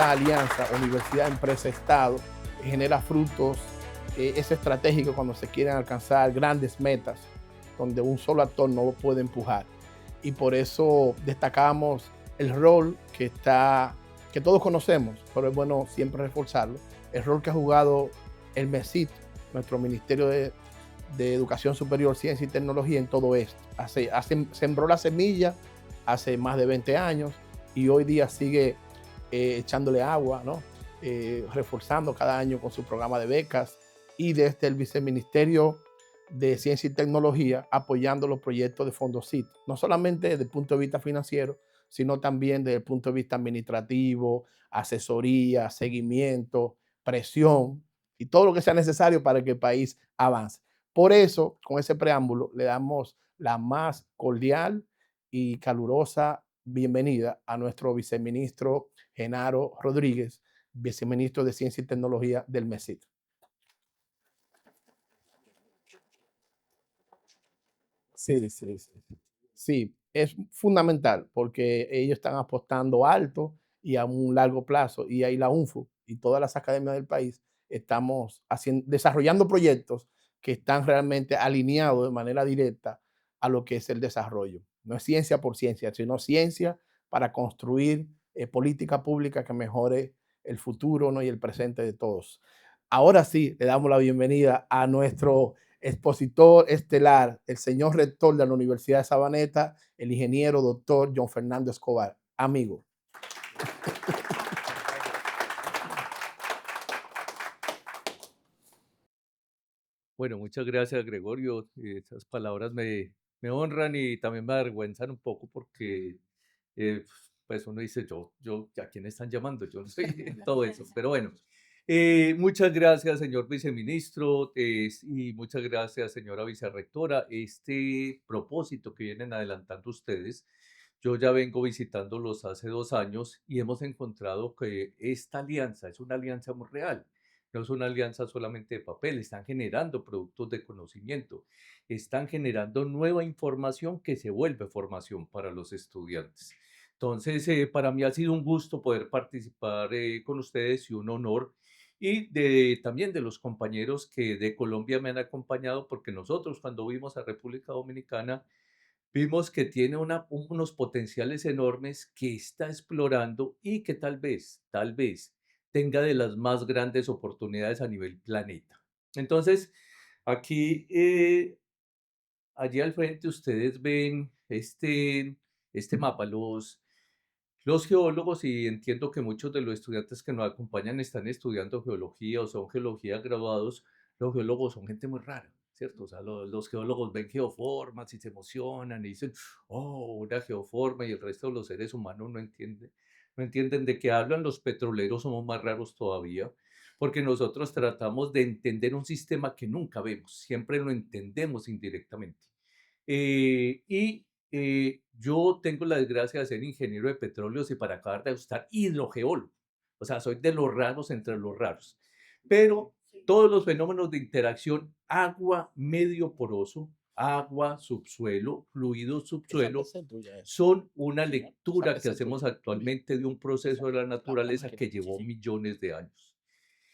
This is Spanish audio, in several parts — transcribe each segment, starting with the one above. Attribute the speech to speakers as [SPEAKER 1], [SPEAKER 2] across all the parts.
[SPEAKER 1] esta alianza universidad, empresa, Estado genera frutos, es estratégico cuando se quieren alcanzar grandes metas, donde un solo actor no lo puede empujar. Y por eso destacamos el rol que todos conocemos, pero es bueno siempre reforzarlo, el rol que ha jugado el MESIT, nuestro Ministerio de Educación Superior, Ciencia y Tecnología en todo esto. Sembró la semilla hace más de 20 años y hoy día sigue echándole agua, ¿no? Reforzando cada año con su programa de becas y desde el Viceministerio de Ciencia y Tecnología apoyando los proyectos de Fondosit, no solamente desde el punto de vista financiero, sino también desde el punto de vista administrativo, asesoría, seguimiento, presión y todo lo que sea necesario para que el país avance. Por eso, con ese preámbulo, le damos la más cordial y calurosa bienvenida a nuestro viceministro Genaro Rodríguez, viceministro de Ciencia y Tecnología del MESIT. Sí, sí, sí. Sí, es fundamental porque ellos están apostando alto y a un largo plazo. Y ahí la UNFU y todas las academias del país estamos desarrollando proyectos que están realmente alineados de manera directa a lo que es el desarrollo. No es ciencia por ciencia, sino ciencia para construir política pública que mejore el futuro, ¿no? Y el presente de todos. Ahora sí, le damos la bienvenida a nuestro expositor estelar, el señor rector de la Universidad de Sabaneta, el ingeniero doctor John Fernando Escobar. Amigo.
[SPEAKER 2] Bueno, muchas gracias, Gregorio. Esas palabras me honran y también me avergüenzan un poco porque, eh, pues uno dice, ¿a quién están llamando? Yo no sé todo eso, pero bueno. Muchas gracias, señor viceministro, y muchas gracias, señora vicerrectora. Este propósito que vienen adelantando ustedes, yo ya vengo visitándolos hace 2 años y hemos encontrado que esta alianza es una alianza muy real. No es una alianza solamente de papel, están generando productos de conocimiento, están generando nueva información que se vuelve formación para los estudiantes. Entonces, para mí ha sido un gusto poder participar con ustedes y un honor. Y también de los compañeros que de Colombia me han acompañado, porque nosotros cuando vimos a República Dominicana, vimos que tiene unos potenciales enormes que está explorando y que tal vez tenga de las más grandes oportunidades a nivel planeta. Entonces, aquí, allí al frente ustedes ven este mapa, los geólogos, y entiendo que muchos de los estudiantes que nos acompañan están estudiando geología o son geología graduados. Los geólogos son gente muy rara, ¿cierto? O sea, los geólogos ven geoformas y se emocionan y dicen, oh, una geoforma, y el resto de los seres humanos no entienden de qué hablan. Los petroleros somos más raros todavía, porque nosotros tratamos de entender un sistema que nunca vemos, siempre lo entendemos indirectamente. Yo tengo la desgracia de ser ingeniero de petróleos y para acabar de ajustar hidrogeólogo. O sea, soy de los raros entre los raros. Pero todos los fenómenos de interacción, agua, medio poroso, agua, subsuelo, fluido, subsuelo, son una lectura que hacemos actualmente de un proceso de la naturaleza que llevó millones de años.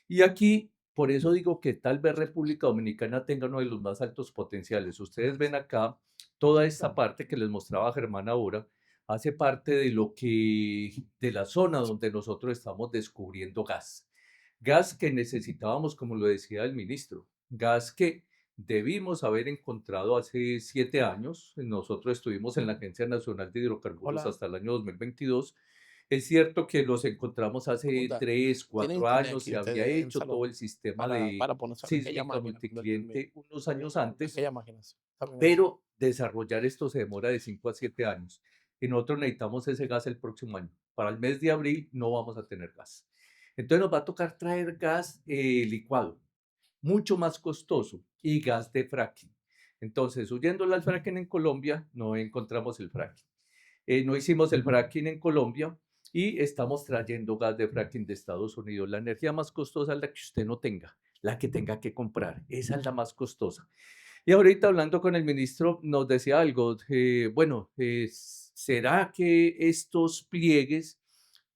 [SPEAKER 2] Y aquí, por eso digo que tal vez República Dominicana tenga uno de los más altos potenciales. Ustedes ven acá toda esta parte que les mostraba Germán ahora, hace parte de la zona donde nosotros estamos descubriendo gas. Gas que necesitábamos, como lo decía el ministro, gas que debimos haber encontrado hace 7 años. Nosotros estuvimos en la Agencia Nacional de Hidrocarburos
[SPEAKER 1] Hola.
[SPEAKER 2] hasta el año 2022. Es cierto que los encontramos hace
[SPEAKER 1] Pregunta,
[SPEAKER 2] 3,
[SPEAKER 1] ¿tiene
[SPEAKER 2] 4
[SPEAKER 1] internet
[SPEAKER 2] años,
[SPEAKER 1] aquí
[SPEAKER 2] se había
[SPEAKER 1] ustedes en el
[SPEAKER 2] hecho todo
[SPEAKER 1] salón
[SPEAKER 2] el sistema de
[SPEAKER 1] para ponerse en aquella
[SPEAKER 2] sísmica
[SPEAKER 1] máquina donde termine?
[SPEAKER 2] multicliente unos años antes,
[SPEAKER 1] Aquella máquina, sí. Está bien eso.
[SPEAKER 2] pero desarrollar esto se demora de 5 a 7 años. Y nosotros necesitamos ese gas el próximo año. Para el mes de abril no vamos a tener gas. Entonces nos va a tocar traer gas licuado, mucho más costoso, y gas de fracking. Entonces, huyéndole al fracking en Colombia, no encontramos el fracking. No hicimos el fracking en Colombia y estamos trayendo gas de fracking de Estados Unidos. La energía más costosa es la que usted no tenga, la que tenga que comprar. Esa es la más costosa. Y ahorita hablando con el ministro nos decía algo, bueno, ¿será que estos pliegues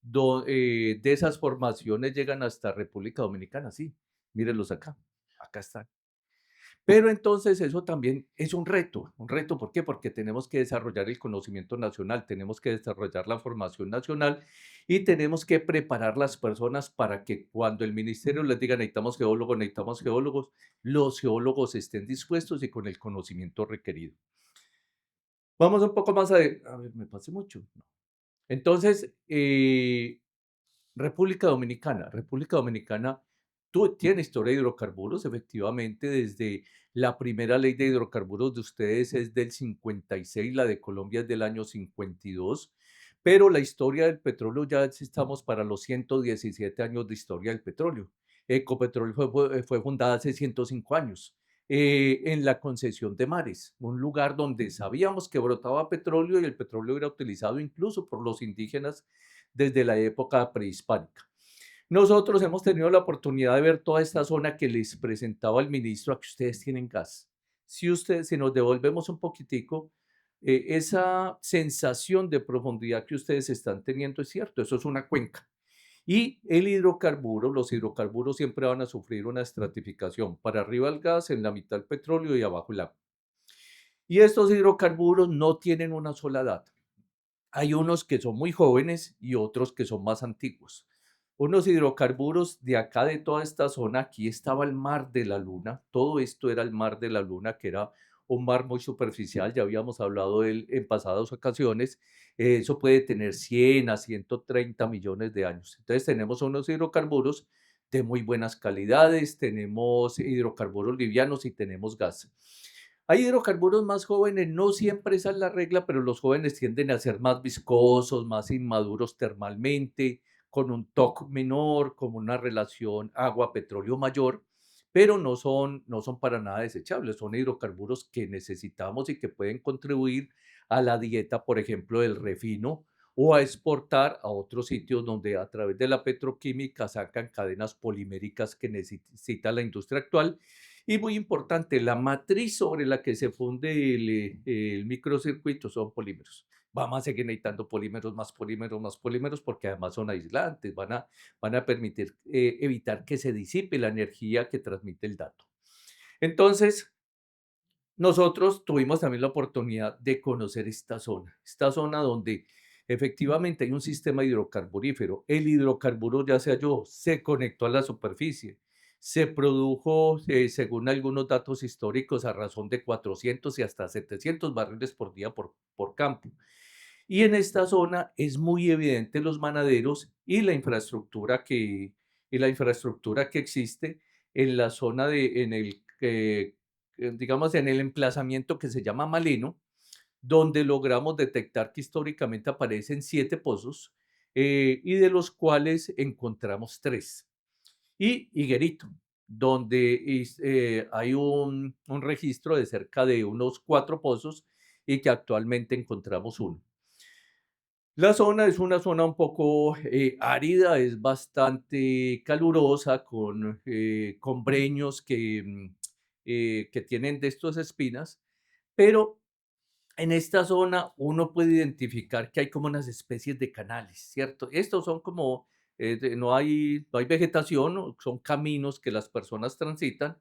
[SPEAKER 2] de esas formaciones llegan hasta República Dominicana, sí, mírenlos acá, acá están. Pero entonces eso también es un reto, ¿por qué? Porque tenemos que desarrollar el conocimiento nacional, tenemos que desarrollar la formación nacional y tenemos que preparar las personas para que cuando el ministerio les diga necesitamos geólogos, los geólogos estén dispuestos y con el conocimiento requerido. Vamos un poco más a ver, me pasé mucho. No. Entonces, República Dominicana tiene historia de hidrocarburos, efectivamente, desde la primera ley de hidrocarburos de ustedes es del 56, la de Colombia es del año 52, pero la historia del petróleo ya estamos para los 117 años de historia del petróleo. Ecopetrol fue fundada hace 105 años en la concesión de mares, un lugar donde sabíamos que brotaba petróleo y el petróleo era utilizado incluso por los indígenas desde la época prehispánica. Nosotros hemos tenido la oportunidad de ver toda esta zona que les presentaba el ministro, a que ustedes tienen gas. Si nos devolvemos un poquitico, esa sensación de profundidad que ustedes están teniendo es cierto, eso es una cuenca. Y los hidrocarburos siempre van a sufrir una estratificación. Para arriba el gas, en la mitad el petróleo y abajo el agua. Y estos hidrocarburos no tienen una sola edad. Hay unos que son muy jóvenes y otros que son más antiguos. Unos hidrocarburos de acá, de toda esta zona, aquí estaba el mar de la Luna. Todo esto era el mar de la Luna, que era un mar muy superficial. Ya habíamos hablado de él en pasadas ocasiones. Eso puede tener 100 a 130 millones de años. Entonces tenemos unos hidrocarburos de muy buenas calidades, tenemos hidrocarburos livianos y tenemos gas. Hay hidrocarburos más jóvenes, no siempre esa es la regla, pero los jóvenes tienden a ser más viscosos, más inmaduros termalmente, con un TOC menor, con una relación agua-petróleo mayor, pero no son para nada desechables, son hidrocarburos que necesitamos y que pueden contribuir a la dieta, por ejemplo, del refino o a exportar a otros sitios donde a través de la petroquímica sacan cadenas poliméricas que necesita la industria actual y muy importante, la matriz sobre la que se funde el microcircuito son polímeros. Vamos a seguir necesitando polímeros, más polímeros, porque además son aislantes, van a permitir evitar que se disipe la energía que transmite el dato. Entonces, nosotros tuvimos también la oportunidad de conocer esta zona donde efectivamente hay un sistema hidrocarburífero. El hidrocarburo ya se halló, se conectó a la superficie, se produjo, según algunos datos históricos, a razón de 400 y hasta 700 barriles por día por campo. Y en esta zona es muy evidente los manaderos y la infraestructura que existe en la zona digamos, en el emplazamiento que se llama Maleno, donde logramos detectar que históricamente aparecen 7 pozos, y de los cuales encontramos 3. Y Higuerito, donde hay un registro de cerca de unos 4 pozos y que actualmente encontramos uno. La zona es una zona un poco árida, es bastante calurosa, con breños que tienen de estas espinas, pero en esta zona uno puede identificar que hay como unas especies de canales, ¿cierto? Estos son como, no hay vegetación, son caminos que las personas transitan,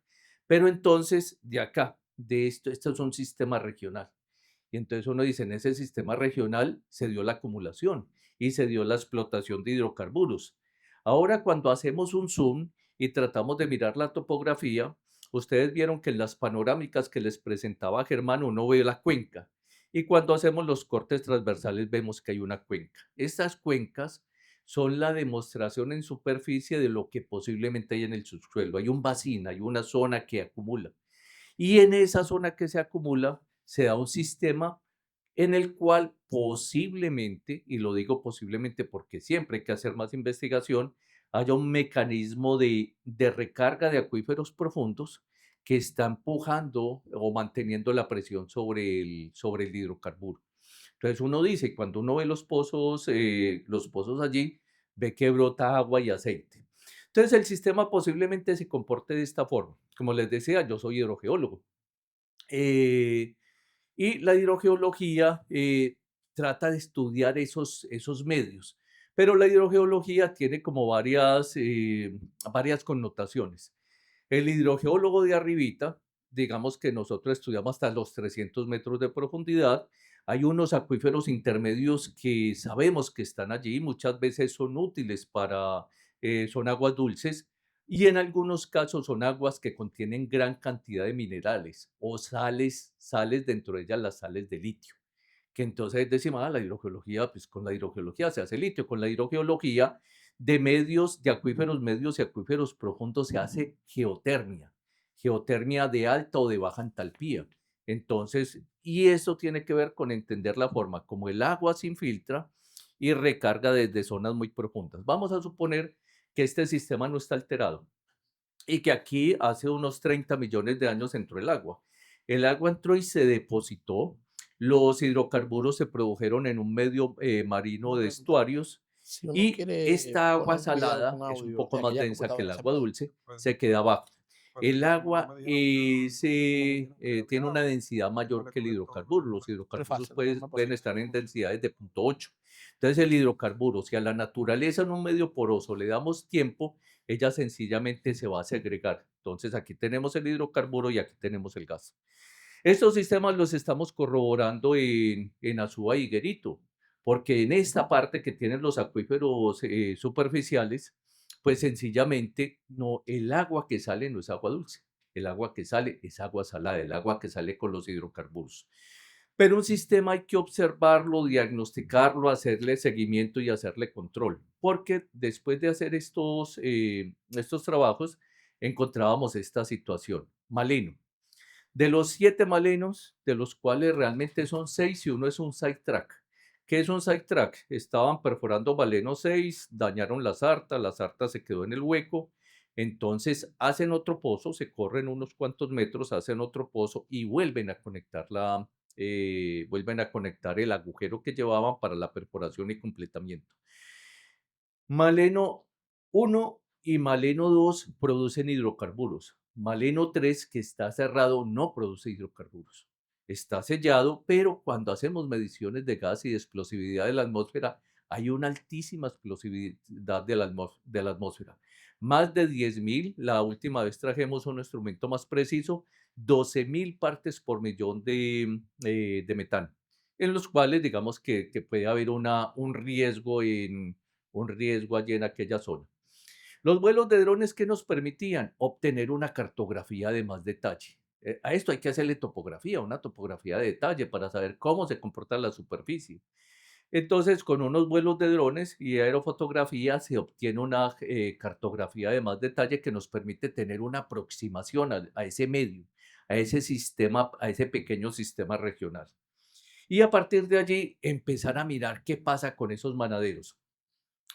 [SPEAKER 2] pero entonces de acá, esto es un sistema regional. Y entonces uno dice, en ese sistema regional se dio la acumulación y se dio la explotación de hidrocarburos. Ahora, cuando hacemos un zoom y tratamos de mirar la topografía, ustedes vieron que en las panorámicas que les presentaba Germán uno ve la cuenca. Y cuando hacemos los cortes transversales vemos que hay una cuenca. Estas cuencas son la demostración en superficie de lo que posiblemente hay en el subsuelo. Hay un vacío, hay una zona que acumula. Y en esa zona que se acumula se da un sistema en el cual posiblemente, y lo digo posiblemente porque siempre hay que hacer más investigación, haya un mecanismo de recarga de acuíferos profundos que está empujando o manteniendo la presión sobre el hidrocarburo. Entonces uno dice, cuando uno ve los pozos allí, ve que brota agua y aceite. Entonces el sistema posiblemente se comporte de esta forma. Como les decía, yo soy hidrogeólogo. Eh, y la hidrogeología trata de estudiar esos medios. Pero la hidrogeología tiene como varias connotaciones. El hidrogeólogo de arribita, digamos que nosotros estudiamos hasta los 300 metros de profundidad. Hay unos acuíferos intermedios que sabemos que están allí, muchas veces son útiles son aguas dulces y en algunos casos son aguas que contienen gran cantidad de minerales o sales dentro de ellas las sales de litio, que entonces decimos, la hidrogeología, pues con la hidrogeología se hace litio, con la hidrogeología de acuíferos medios y acuíferos profundos se hace geotermia de alta o de baja entalpía. Entonces, y eso tiene que ver con entender la forma como el agua se infiltra y recarga desde zonas muy profundas. Vamos a suponer que este sistema no está alterado y que aquí hace unos 30 millones de años entró el agua. El agua entró y se depositó. Los hidrocarburos se produjeron en un medio marino
[SPEAKER 1] Una
[SPEAKER 2] de
[SPEAKER 1] pregunta.
[SPEAKER 2] estuarios
[SPEAKER 1] Si uno
[SPEAKER 2] y
[SPEAKER 1] quiere
[SPEAKER 2] esta agua
[SPEAKER 1] poner un video
[SPEAKER 2] salada
[SPEAKER 1] con
[SPEAKER 2] es un
[SPEAKER 1] audio
[SPEAKER 2] poco
[SPEAKER 1] de
[SPEAKER 2] más
[SPEAKER 1] aquella
[SPEAKER 2] densa que el
[SPEAKER 1] computadora, ¿se
[SPEAKER 2] agua
[SPEAKER 1] puede?
[SPEAKER 2] dulce,
[SPEAKER 3] Puede,
[SPEAKER 2] se queda abajo.
[SPEAKER 3] puede.
[SPEAKER 2] El
[SPEAKER 3] No
[SPEAKER 2] agua
[SPEAKER 3] me dijeron, no me dijeron que
[SPEAKER 2] tiene
[SPEAKER 3] había
[SPEAKER 2] una
[SPEAKER 3] agua.
[SPEAKER 2] densidad
[SPEAKER 3] No
[SPEAKER 2] mayor
[SPEAKER 3] le
[SPEAKER 2] que el
[SPEAKER 3] colgué todo
[SPEAKER 2] hidrocarburo. Los
[SPEAKER 1] Pero es
[SPEAKER 2] hidrocarburos
[SPEAKER 1] fácil, no me
[SPEAKER 2] pueden
[SPEAKER 1] pasa.
[SPEAKER 2] estar en densidades de 0.8. Entonces el hidrocarburo, si a la naturaleza en un medio poroso le damos tiempo, ella sencillamente se va a segregar. Entonces aquí tenemos el hidrocarburo y aquí tenemos el gas. Estos sistemas los estamos corroborando en Azúa y Higuerito, porque en esta parte que tienen los acuíferos superficiales, pues sencillamente no, el agua que sale no es agua dulce, el agua que sale es agua salada, el agua que sale con los hidrocarburos. Pero un sistema hay que observarlo, diagnosticarlo, hacerle seguimiento y hacerle control, porque después de hacer estos trabajos encontrábamos esta situación. Maleno. De los 7 malenos, de los cuales realmente son 6 y uno es un sidetrack. ¿Qué es un sidetrack? Estaban perforando maleno 6, dañaron la sarta se quedó en el hueco, entonces hacen otro pozo, se corren unos cuantos metros, hacen otro pozo y vuelven a conectar el agujero que llevaban para la perforación y completamiento. Maleno uno y Maleno 2 producen hidrocarburos. Maleno 3 que está cerrado, no produce hidrocarburos. Está sellado, pero cuando hacemos mediciones de gas y de explosividad de la atmósfera, hay una altísima explosividad de la atmósfera. Más de 10.000, la última vez trajimos un instrumento más preciso, 12.000 partes por millón de metano, en los cuales digamos que puede haber un riesgo allí en aquella zona. Los vuelos de drones que nos permitían obtener una cartografía de más detalle. A esto hay que hacerle topografía, una topografía de detalle para saber cómo se comporta la superficie. Entonces, con unos vuelos de drones y aerofotografía se obtiene una cartografía de más detalle que nos permite tener una aproximación a ese medio, a ese sistema, a ese pequeño sistema regional. Y a partir de allí empezar a mirar qué pasa con esos manaderos.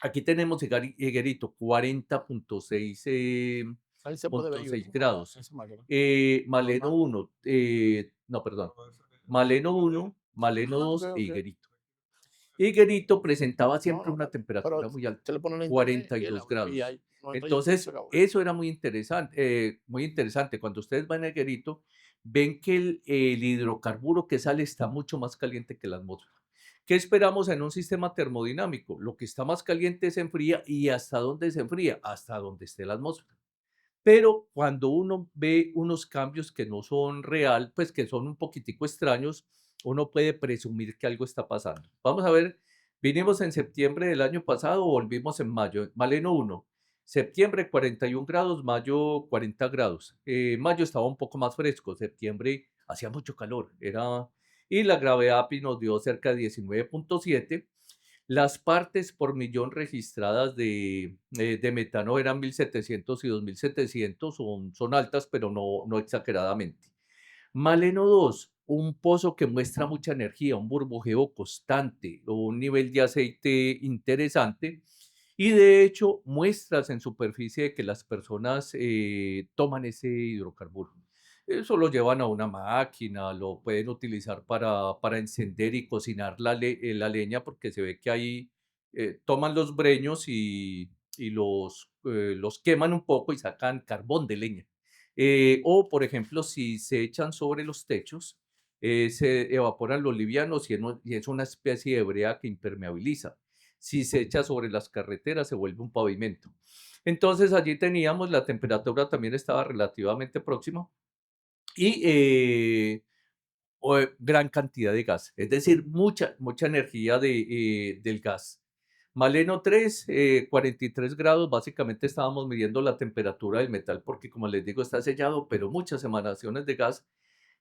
[SPEAKER 2] Aquí tenemos Higuerito, 40.6
[SPEAKER 1] Ahí se puede
[SPEAKER 2] punto
[SPEAKER 1] ver
[SPEAKER 2] seis
[SPEAKER 1] YouTube,
[SPEAKER 2] grados.
[SPEAKER 1] esa máquina.
[SPEAKER 2] Maleno
[SPEAKER 3] Normal.
[SPEAKER 2] 1, no, perdón.
[SPEAKER 3] Puede ser que
[SPEAKER 2] Maleno 1, Maleno
[SPEAKER 1] Ah, ok,
[SPEAKER 2] 2 e
[SPEAKER 1] ok.
[SPEAKER 2] Higuerito. Higuerito presentaba
[SPEAKER 1] No,
[SPEAKER 2] siempre
[SPEAKER 1] no,
[SPEAKER 2] una
[SPEAKER 1] pero
[SPEAKER 2] temperatura muy alta,
[SPEAKER 1] se le pone en internet
[SPEAKER 2] cuarenta y
[SPEAKER 1] y
[SPEAKER 2] dos
[SPEAKER 1] y
[SPEAKER 2] grados.
[SPEAKER 1] ahí no entra YouTube y se
[SPEAKER 2] Entonces,
[SPEAKER 1] acabó.
[SPEAKER 2] eso era muy interesante, muy interesante. Cuando ustedes van a Higuerito, ven que el hidrocarburo que sale está mucho más caliente que la atmósfera. ¿Qué esperamos en un sistema termodinámico? Lo que está más caliente se enfría y ¿hasta dónde se enfría? Hasta donde esté la atmósfera. Pero cuando uno ve unos cambios que no son real, pues que son un poquitico extraños, uno puede presumir que algo está pasando. Vamos a ver, vinimos en septiembre del año pasado, volvimos en mayo. Maleno 1, septiembre 41 grados, mayo 40 grados. Mayo estaba un poco más fresco, septiembre hacía mucho calor, y la gravedad API nos dio cerca de 19.7. Las partes por millón registradas de metano eran 1.700 y 2.700, son altas, pero no exageradamente. Maleno 2, un pozo que muestra mucha energía, un burbujeo constante, un nivel de aceite interesante y de hecho muestras en superficie de que las personas toman ese hidrocarburo. Eso lo llevan a una máquina, lo pueden utilizar para encender y cocinar la leña porque se ve que ahí toman los breños y los queman un poco y sacan carbón de leña. O, por ejemplo, si se echan sobre los techos, se evaporan los livianos y es una especie de brea que impermeabiliza. si se echa sobre las carreteras se vuelve un pavimento. Entonces allí teníamos, la temperatura también estaba relativamente próxima y gran cantidad de gas, es decir, mucha energía del gas. Maleno 3, 43 grados, básicamente estábamos midiendo la temperatura del metal porque como les digo está sellado, pero muchas emanaciones de gas.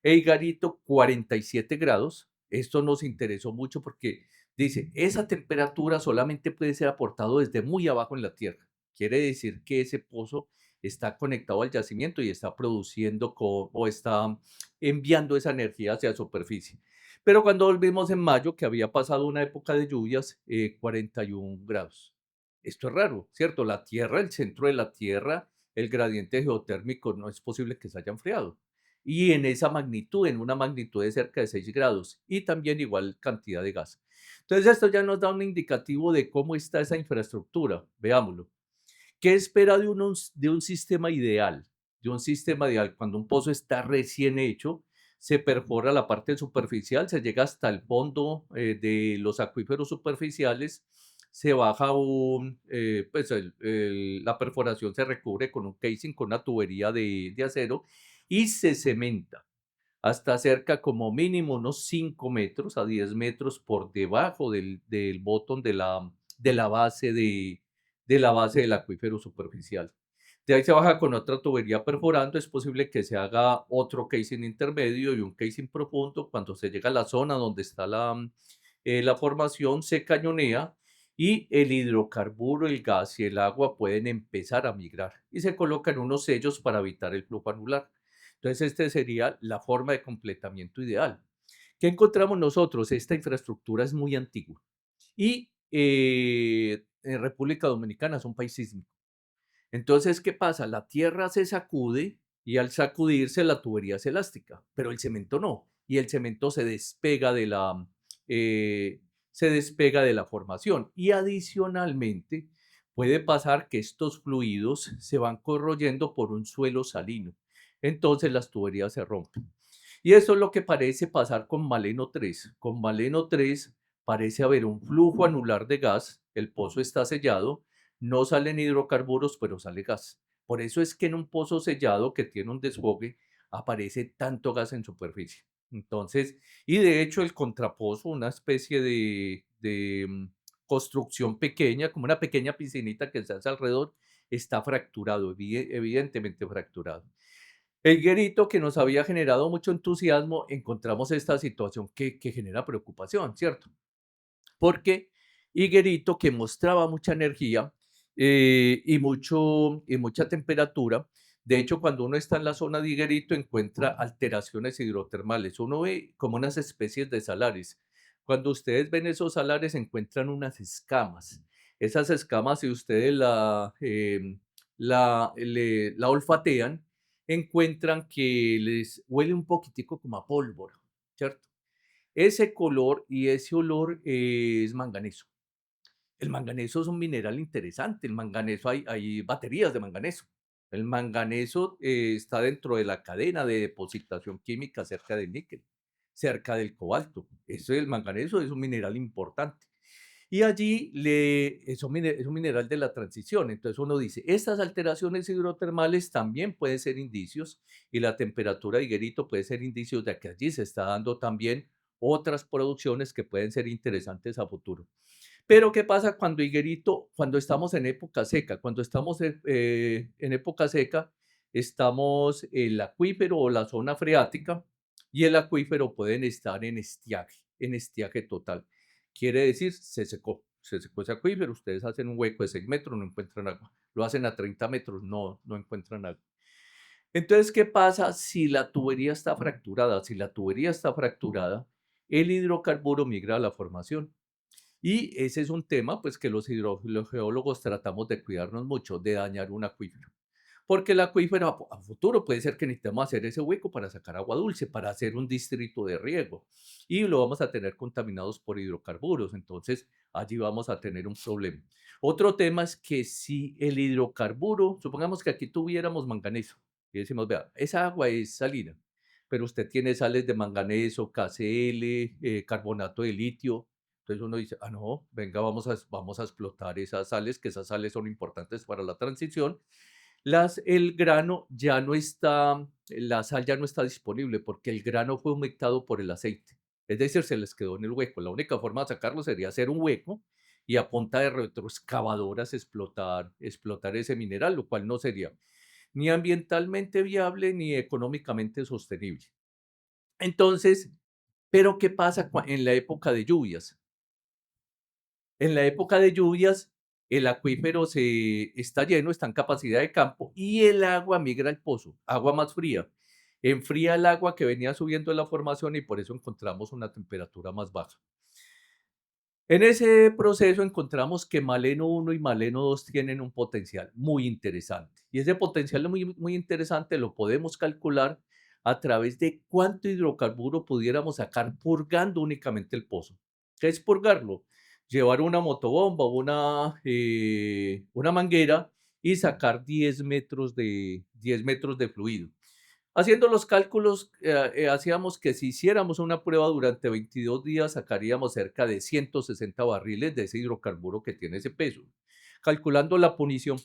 [SPEAKER 2] Eigarito 47 grados, esto nos interesó mucho porque dice, esa temperatura solamente puede ser aportado desde muy abajo en la tierra. Quiere decir que ese pozo está conectado al yacimiento y está produciendo o está enviando esa energía hacia la superficie. Pero cuando volvimos en mayo, que había pasado una época de lluvias, 41 grados. Esto es raro, ¿cierto? La Tierra, el centro de la Tierra, el gradiente geotérmico no es posible que se haya enfriado. Y en esa magnitud, en una magnitud de cerca de 6 grados y también igual cantidad de gas. Entonces esto ya nos da un indicativo de cómo está esa infraestructura. Veámoslo. ¿Qué espera de un sistema ideal? De un sistema ideal, cuando un pozo está recién hecho, se perfora la parte superficial, se llega hasta el fondo de los acuíferos superficiales, se baja pues la perforación se recubre con un casing, con una tubería de acero y se cementa hasta cerca como mínimo unos 5 metros a 10 metros por debajo del bottom de la base de la base del acuífero superficial. De ahí se baja con otra tubería perforando, es posible que se haga otro casing intermedio y un casing profundo. Cuando se llega a la zona donde está la formación, se cañonea y el hidrocarburo, el gas y el agua pueden empezar a migrar y se colocan unos sellos para evitar el flujo anular. Entonces, esta sería la forma de completamiento ideal. ¿Qué encontramos nosotros? Esta infraestructura es muy antigua y en República Dominicana es un país sísmico. Entonces, ¿qué pasa? La tierra se sacude y al sacudirse la tubería es elástica, pero el cemento no. Y el cemento eh, se despega de la formación. Y adicionalmente, puede pasar que estos fluidos se van corroyendo por un suelo salino. Entonces, las tuberías se rompen. Y eso es lo que parece pasar con Maleno 3. Con Maleno 3 parece haber un flujo anular de gas, el pozo está sellado, no salen hidrocarburos, pero sale gas. Por eso es que en un pozo sellado que tiene un desfogue aparece tanto gas en superficie. Entonces, y de hecho el contrapozo, una especie de construcción pequeña, como una pequeña piscinita que se hace alrededor, está fracturado, evidentemente fracturado. El Guerito, que nos había generado mucho entusiasmo, encontramos esta situación que genera preocupación, ¿cierto? Porque Higuerito, que mostraba mucha energía y mucha temperatura, de hecho, cuando uno está en la zona de Higuerito, encuentra alteraciones hidrotermales. Uno ve como unas especies de salares. Cuando ustedes ven esos salares, encuentran unas escamas. Esas escamas, si ustedes la olfatean, encuentran que les huele un poquitico como a pólvora, ¿cierto? Ese color y ese olor es manganeso. El manganeso es un mineral interesante. El manganeso, hay baterías de manganeso. El manganeso está dentro de la cadena de depositación química cerca del níquel, cerca del cobalto. Eso, el manganeso es un mineral importante. Y allí es un mineral de la transición. Entonces uno dice, estas alteraciones hidrotermales también pueden ser indicios y la temperatura de higuerito puede ser indicios de que allí se está dando también otras producciones que pueden ser interesantes a futuro. Pero ¿qué pasa cuando higuerito, cuando estamos en época seca? Cuando estamos en época seca, estamos en el acuífero o la zona freática y el acuífero pueden estar en estiaje total. Quiere decir, se secó ese acuífero, ustedes hacen un hueco de 6 metros, no encuentran agua. Lo hacen a 30 metros, no encuentran agua. Entonces, ¿qué pasa si la tubería está fracturada? Si la tubería está fracturada, el hidrocarburo migra a la formación. Y ese es un tema, pues, que los geólogos tratamos de cuidarnos mucho, de dañar un acuífero. Porque el acuífero a futuro puede ser que necesitemos hacer ese hueco para sacar agua dulce, para hacer un distrito de riego. Y lo vamos a tener contaminados por hidrocarburos. Entonces, allí vamos a tener un problema. Otro tema es que si el hidrocarburo, supongamos que aquí tuviéramos manganeso, y decimos, vea, esa agua es salina, pero usted tiene sales de manganeso, KCl, carbonato de litio, Entonces uno dice, ah, no, venga, vamos a explotar esas sales, que esas sales son importantes para la transición. El grano ya no está, la sal ya no está disponible porque el grano fue humectado por el aceite. Es decir, se les quedó en el hueco. La única forma de sacarlo sería hacer un hueco y a punta de retroexcavadoras explotar ese mineral, lo cual no sería ni ambientalmente viable ni económicamente sostenible. Entonces, pero ¿qué pasa en la época de lluvias? En la época de lluvias, el acuífero está lleno, está en capacidad de campo y el agua migra al pozo, agua más fría. Enfría el agua que venía subiendo en la formación y por eso encontramos una temperatura más baja. En ese proceso encontramos que Maleno 1 y Maleno 2 tienen un potencial muy interesante. Y ese potencial muy interesante lo podemos calcular a través de cuánto hidrocarburo pudiéramos sacar purgando únicamente el pozo. ¿Qué es purgarlo? Llevar una motobomba o una manguera y sacar 10 metros de fluido. Haciendo los cálculos, hacíamos que si hiciéramos una prueba durante 22 días, sacaríamos cerca de 160 barriles de ese hidrocarburo que tiene ese peso. Calculando la punición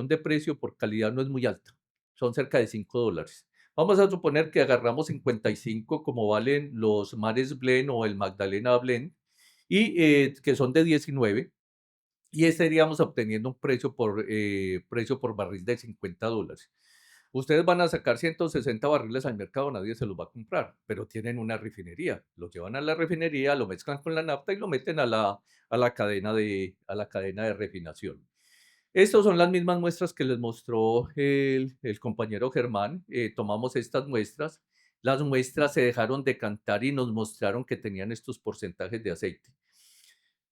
[SPEAKER 2] de precio por calidad no es muy alta, son cerca de $5. Vamos a suponer que agarramos 55 como valen los Mares Blend o el Magdalena Blend y que son de 19 y estaríamos obteniendo un precio por barril de $50. Ustedes van a sacar 160 barriles al mercado, nadie se los va a comprar, pero tienen una refinería. Lo llevan a la refinería, lo mezclan con la nafta y lo meten a la cadena de refinación. Estas son las mismas muestras que les mostró el compañero Germán. Tomamos estas muestras. Las muestras se dejaron decantar y nos mostraron que tenían estos porcentajes de aceite.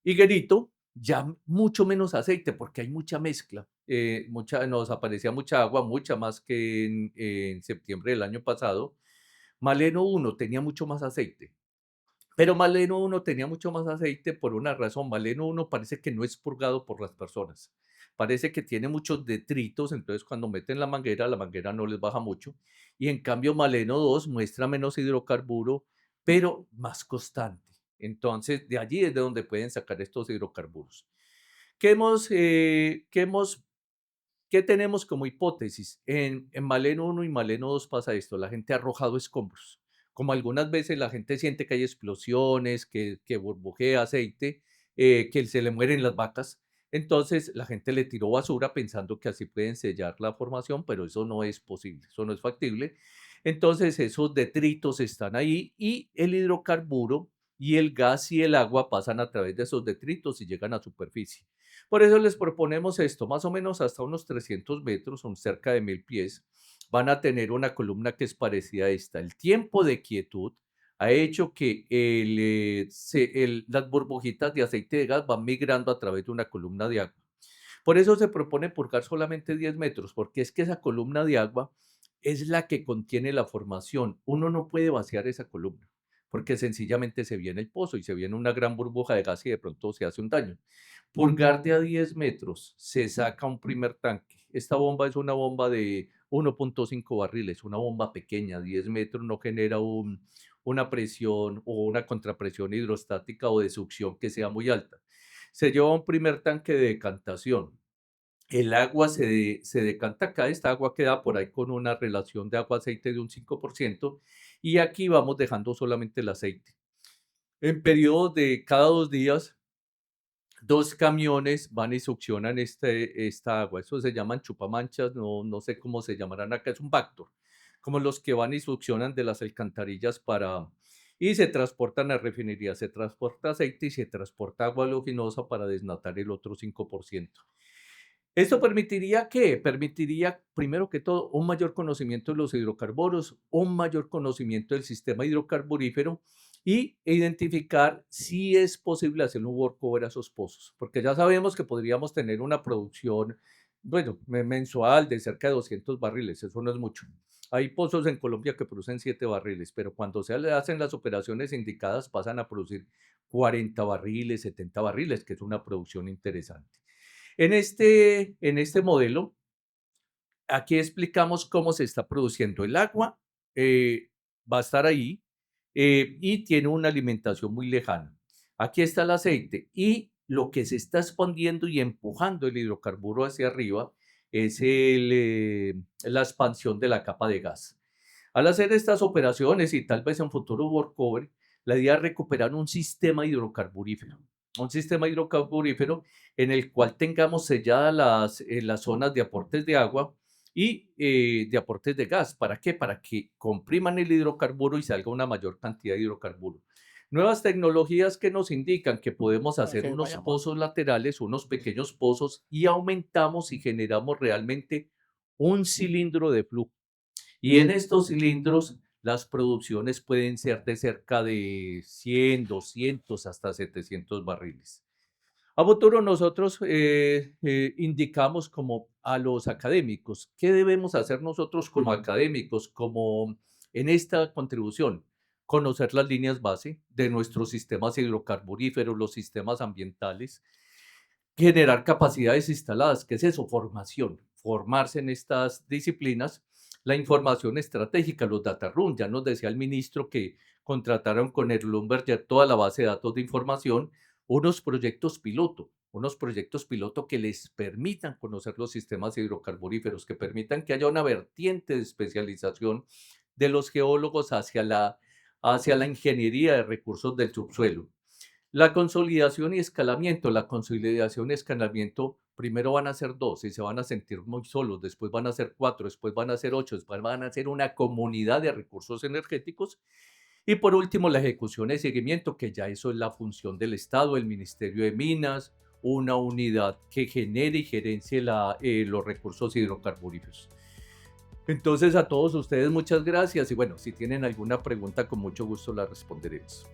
[SPEAKER 2] Higuerito, ya mucho menos aceite porque hay mucha mezcla. Nos aparecía mucha agua, mucha más que en septiembre del año pasado. Maleno 1 tenía mucho más aceite, pero Maleno 1 tenía mucho más aceite por una razón. Maleno 1 parece que no es purgado por las personas. Parece que tiene muchos detritos, entonces cuando meten la manguera no les baja mucho. Y en cambio Maleno 2 muestra menos hidrocarburo, pero más constante. Entonces, de allí es de donde pueden sacar estos hidrocarburos. ¿Qué hemos, qué hemos ¿Qué tenemos como hipótesis? En Maleno 1 y Maleno 2 pasa esto, la gente ha arrojado escombros. Como algunas veces la gente siente que hay explosiones, que burbujea aceite, que se le mueren las vacas, entonces la gente le tiró basura pensando que así pueden sellar la formación, pero eso no es posible, eso no es factible. Entonces esos detritos están ahí y el hidrocarburo y el gas y el agua pasan a través de esos detritos y llegan a superficie. Por eso les proponemos esto, más o menos hasta unos 300 metros, son cerca de 1000 pies, van a tener una columna que es parecida a esta. El tiempo de quietud ha hecho que las burbujitas de aceite de gas van migrando a través de una columna de agua. Por eso se propone purgar solamente 10 metros, porque es que esa columna de agua es la que contiene la formación. Uno no puede vaciar esa columna, porque sencillamente se viene el pozo y se viene una gran burbuja de gas y de pronto se hace un daño. Purgar de a 10 metros se saca un primer tanque. Esta bomba es una bomba de 1.5 barriles, una bomba pequeña, 10 metros no genera una presión o una contrapresión hidrostática o de succión que sea muy alta. Se lleva un primer tanque de decantación. El agua se decanta acá, esta agua queda por ahí con una relación de agua-aceite de un 5% y aquí vamos dejando solamente el aceite. En periodos de cada 2 días, 2 camiones van y succionan esta agua. Eso se llaman chupamanchas, no sé cómo se llamarán acá, es un Bactor, como los que van y succionan de las alcantarillas y se transportan a refinería. Se transporta aceite y se transporta agua oleoginosa para desnatar el otro 5%. Esto permitiría, ¿qué? Permitiría, primero que todo, un mayor conocimiento de los hidrocarburos, un mayor conocimiento del sistema hidrocarburífero y identificar si es posible hacer un workover a esos pozos, porque ya sabemos que podríamos tener una producción, bueno, mensual de cerca de 200 barriles, eso no es mucho. Hay pozos en Colombia que producen 7 barriles, pero cuando se le hacen las operaciones indicadas pasan a producir 40 barriles, 70 barriles, que es una producción interesante. En este modelo, aquí explicamos cómo se está produciendo el agua, va a estar ahí y tiene una alimentación muy lejana. aquí está el aceite y lo que se está expandiendo y empujando el hidrocarburo hacia arriba es la expansión de la capa de gas. Al hacer estas operaciones y tal vez en futuro workover, la idea es recuperar un sistema hidrocarburífero en el cual tengamos selladas las zonas de aportes de agua y de aportes de gas. ¿Para qué? Para que compriman el hidrocarburo y salga una mayor cantidad de hidrocarburo. Nuevas tecnologías que nos indican que podemos hacer
[SPEAKER 1] Ok,
[SPEAKER 2] unos
[SPEAKER 1] vayamos.
[SPEAKER 2] pozos laterales, unos pequeños pozos y aumentamos y generamos realmente un cilindro de flujo. Y en estos cilindros las producciones pueden ser de cerca de 100, 200 hasta 700 barriles. A futuro nosotros indicamos como a los académicos, ¿qué debemos hacer nosotros como académicos, como en esta contribución? Conocer las líneas base de nuestros sistemas hidrocarburíferos, los sistemas ambientales, generar capacidades instaladas, ¿qué es eso? Formación, formarse en estas disciplinas, la información estratégica, los data room, ya nos decía el ministro que contrataron con el Schlumberger toda la base de datos de información, unos proyectos piloto que les permitan conocer los sistemas hidrocarburíferos, que permitan que haya una vertiente de especialización de los geólogos hacia la ingeniería de recursos del subsuelo. La consolidación y escalamiento. La consolidación y escalamiento, primero van a ser 2 y se van a sentir muy solos, después van a ser 4, después van a ser 8, después van a ser una comunidad de recursos energéticos. Y por último, la ejecución y seguimiento, que ya eso es la función del Estado, el Ministerio de Minas, una unidad que genere y gerencie los recursos hidrocarburíferos. Entonces, a todos ustedes muchas gracias y bueno, si tienen alguna pregunta, con mucho gusto la responderemos.